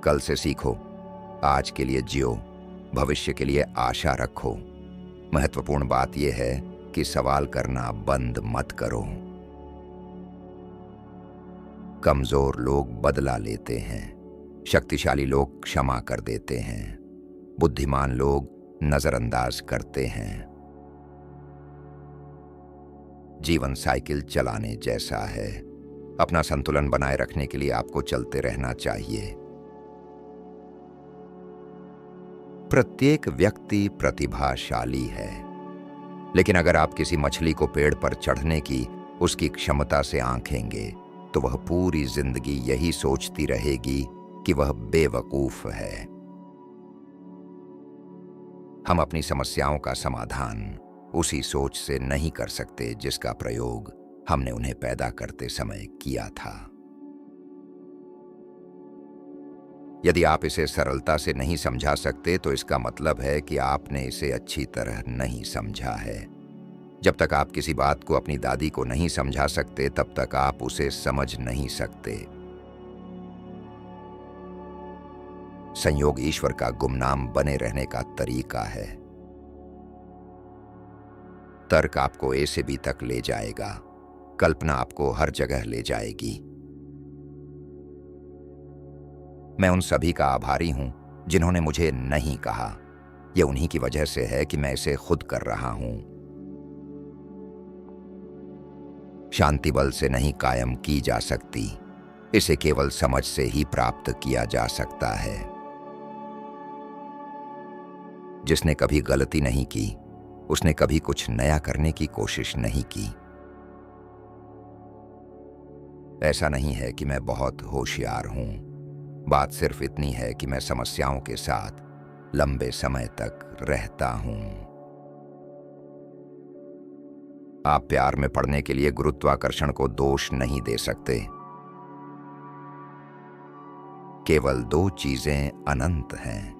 कल से सीखो, आज के लिए जियो, भविष्य के लिए आशा रखो। महत्वपूर्ण बात यह है कि सवाल करना बंद मत करो। कमजोर लोग बदला लेते हैं, शक्तिशाली लोग क्षमा कर देते हैं, बुद्धिमान लोग नजरअंदाज करते हैं। जीवन साइकिल चलाने जैसा है। अपना संतुलन बनाए रखने के लिए आपको चलते रहना चाहिए। प्रत्येक व्यक्ति प्रतिभाशाली है, लेकिन अगर आप किसी मछली को पेड़ पर चढ़ने की उसकी क्षमता से आंकेंगे तो वह पूरी जिंदगी यही सोचती रहेगी कि वह बेवकूफ है। हम अपनी समस्याओं का समाधान उसी सोच से नहीं कर सकते जिसका प्रयोग हमने उन्हें पैदा करते समय किया था। यदि आप इसे सरलता से नहीं समझा सकते तो इसका मतलब है कि आपने इसे अच्छी तरह नहीं समझा है। जब तक आप किसी बात को अपनी दादी को नहीं समझा सकते तब तक आप उसे समझ नहीं सकते। संयोग ईश्वर का गुमनाम बने रहने का तरीका है। तर्क आपको ए से बी तक ले जाएगा, कल्पना आपको हर जगह ले जाएगी। मैं उन सभी का आभारी हूं जिन्होंने मुझे नहीं कहा। यह उन्हीं की वजह से है कि मैं इसे खुद कर रहा हूं। शांति बल से नहीं कायम की जा सकती, इसे केवल समझ से ही प्राप्त किया जा सकता है। जिसने कभी गलती नहीं की उसने कभी कुछ नया करने की कोशिश नहीं की। ऐसा नहीं है कि मैं बहुत होशियार हूं, बात सिर्फ इतनी है कि मैं समस्याओं के साथ लंबे समय तक रहता हूं। आप प्यार में पड़ने के लिए गुरुत्वाकर्षण को दोष नहीं दे सकते। केवल दो चीजें अनंत हैं,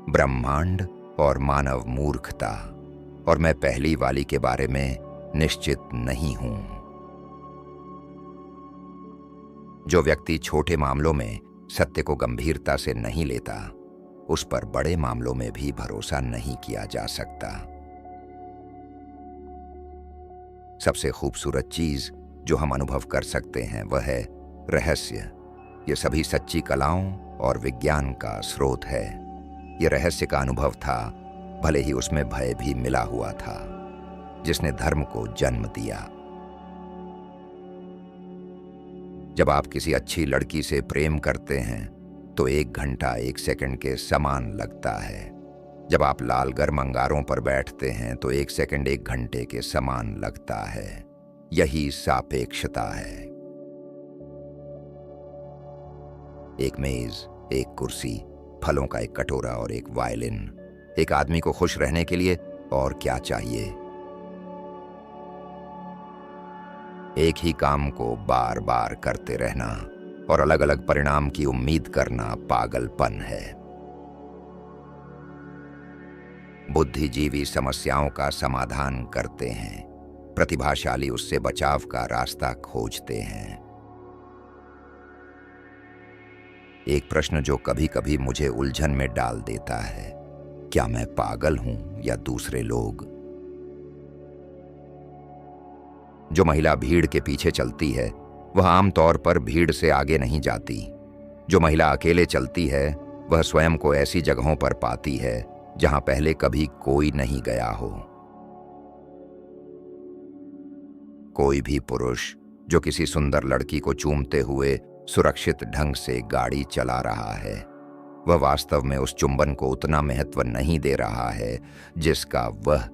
ब्रह्मांड और मानव मूर्खता, और मैं पहली वाली के बारे में निश्चित नहीं हूं। जो व्यक्ति छोटे मामलों में सत्य को गंभीरता से नहीं लेता, उस पर बड़े मामलों में भी भरोसा नहीं किया जा सकता। सबसे खूबसूरत चीज जो हम अनुभव कर सकते हैं वह है रहस्य। यह सभी सच्ची कलाओं और विज्ञान का स्रोत है। यह रहस्य का अनुभव था, भले ही उसमें भय भी मिला हुआ था, जिसने धर्म को जन्म दिया। जब आप किसी अच्छी लड़की से प्रेम करते हैं तो 1 घंटा 1 सेकंड के समान लगता है। जब आप लाल गर्म अंगारों पर बैठते हैं तो 1 सेकंड 1 घंटे के समान लगता है। यही सापेक्षता है। एक मेज, एक कुर्सी, फलों का एक कटोरा और एक वायलिन। एक आदमी को खुश रहने के लिए और क्या चाहिए? एक ही काम को बार बार करते रहना और अलग अलग परिणाम की उम्मीद करना पागलपन है। बुद्धिजीवी समस्याओं का समाधान करते हैं, प्रतिभाशाली उससे बचाव का रास्ता खोजते हैं। एक प्रश्न जो कभी कभी मुझे उलझन में डाल देता है, क्या मैं पागल हूं या दूसरे लोग? जो महिला भीड़ के पीछे चलती है वह आमतौर पर भीड़ से आगे नहीं जाती। जो महिला अकेले चलती है वह स्वयं को ऐसी जगहों पर पाती है जहां पहले कभी कोई नहीं गया हो। कोई भी पुरुष जो किसी सुंदर लड़की को चूमते हुए सुरक्षित ढंग से गाड़ी चला रहा है, वह वास्तव में उस चुंबन को उतना महत्व नहीं दे रहा है जिसका वह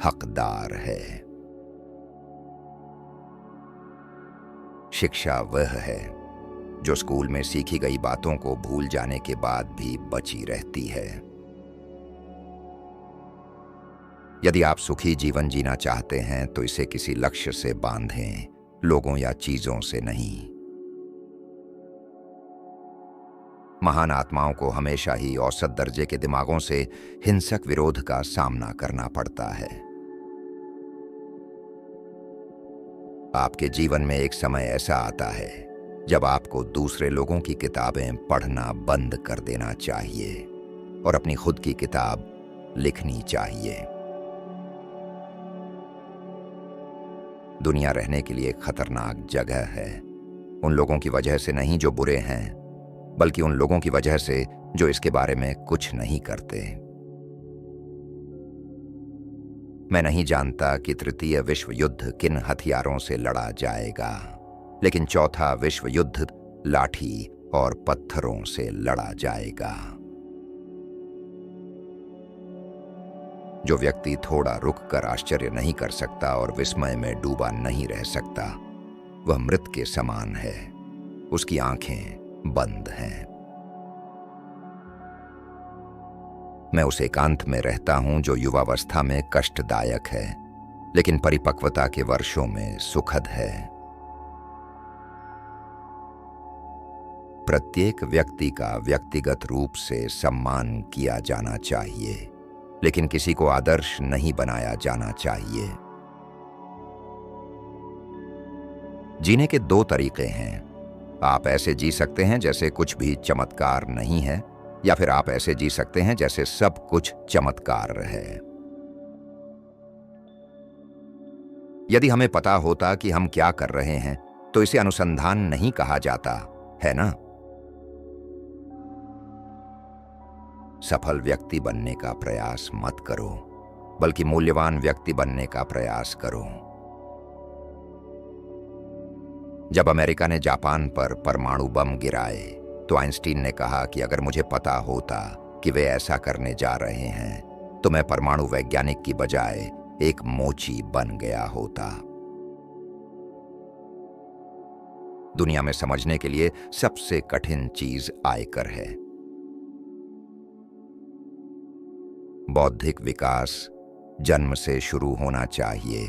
हकदार है। शिक्षा वह है जो स्कूल में सीखी गई बातों को भूल जाने के बाद भी बची रहती है। यदि आप सुखी जीवन जीना चाहते हैं तो इसे किसी लक्ष्य से बांधें, लोगों या चीजों से नहीं। महान आत्माओं को हमेशा ही औसत दर्जे के दिमागों से हिंसक विरोध का सामना करना पड़ता है। आपके जीवन में एक समय ऐसा आता है जब आपको दूसरे लोगों की किताबें पढ़ना बंद कर देना चाहिए और अपनी खुद की किताब लिखनी चाहिए। दुनिया रहने के लिए एक खतरनाक जगह है, उन लोगों की वजह से नहीं जो बुरे हैं, बल्कि उन लोगों की वजह से जो इसके बारे में कुछ नहीं करते। मैं नहीं जानता कि तृतीय विश्व युद्ध किन हथियारों से लड़ा जाएगा, लेकिन चौथा विश्व युद्ध लाठी और पत्थरों से लड़ा जाएगा। जो व्यक्ति थोड़ा रुककर आश्चर्य नहीं कर सकता और विस्मय में डूबा नहीं रह सकता, वह मृत के समान है। उसकी आंखें बंद हैं। मैं उस एकांत में रहता हूं जो युवावस्था में कष्टदायक है, लेकिन परिपक्वता के वर्षों में सुखद है। प्रत्येक व्यक्ति का व्यक्तिगत रूप से सम्मान किया जाना चाहिए, लेकिन किसी को आदर्श नहीं बनाया जाना चाहिए। जीने के दो तरीके हैं। आप ऐसे जी सकते हैं जैसे कुछ भी चमत्कार नहीं है, या फिर आप ऐसे जी सकते हैं जैसे सब कुछ चमत्कार है। यदि हमें पता होता कि हम क्या कर रहे हैं, तो इसे अनुसंधान नहीं कहा जाता, है ना? सफल व्यक्ति बनने का प्रयास मत करो, बल्कि मूल्यवान व्यक्ति बनने का प्रयास करो। जब अमेरिका ने जापान पर परमाणु बम गिराए, तो आइंस्टीन ने कहा कि अगर मुझे पता होता कि वे ऐसा करने जा रहे हैं, तो मैं परमाणु वैज्ञानिक की बजाय एक मोची बन गया होता। दुनिया में समझने के लिए सबसे कठिन चीज आयकर है। बौद्धिक विकास जन्म से शुरू होना चाहिए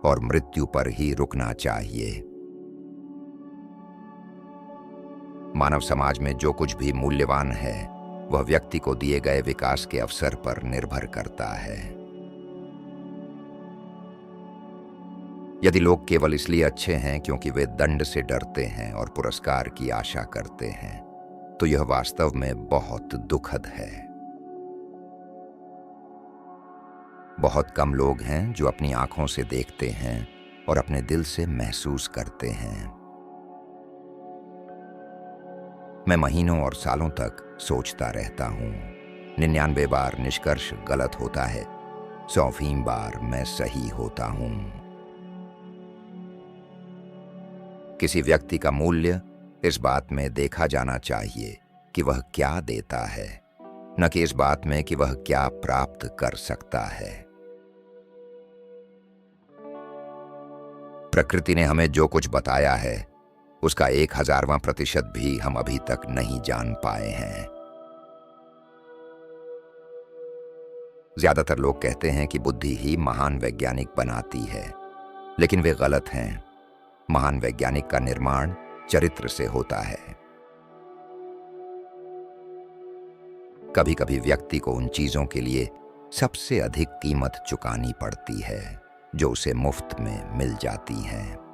और मृत्यु पर ही रुकना चाहिए। मानव समाज में जो कुछ भी मूल्यवान है, वह व्यक्ति को दिए गए विकास के अवसर पर निर्भर करता है। यदि लोग केवल इसलिए अच्छे हैं क्योंकि वे दंड से डरते हैं और पुरस्कार की आशा करते हैं, तो यह वास्तव में बहुत दुखद है। बहुत कम लोग हैं जो अपनी आंखों से देखते हैं और अपने दिल से महसूस करते हैं। मैं महीनों और सालों तक सोचता रहता हूं। 99 बार निष्कर्ष गलत होता है, 100वीं बार मैं सही होता हूं। किसी व्यक्ति का मूल्य इस बात में देखा जाना चाहिए कि वह क्या देता है, न कि इस बात में कि वह क्या प्राप्त कर सकता है। प्रकृति ने हमें जो कुछ बताया है, उसका 1000वां% भी हम अभी तक नहीं जान पाए हैं। ज्यादातर लोग कहते हैं कि बुद्धि ही महान वैज्ञानिक बनाती है, लेकिन वे गलत हैं। महान वैज्ञानिक का निर्माण चरित्र से होता है। कभी कभी व्यक्ति को उन चीजों के लिए सबसे अधिक कीमत चुकानी पड़ती है जो उसे मुफ्त में मिल जाती हैं।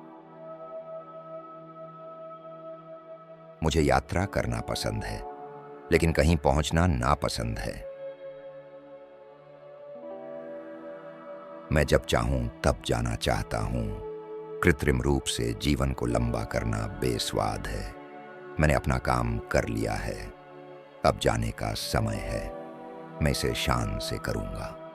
मुझे यात्रा करना पसंद है, लेकिन कहीं पहुंचना नापसंद है। मैं जब चाहूं तब जाना चाहता हूं। कृत्रिम रूप से जीवन को लंबा करना बेस्वाद है। मैंने अपना काम कर लिया है, अब जाने का समय है। मैं इसे शान से करूंगा।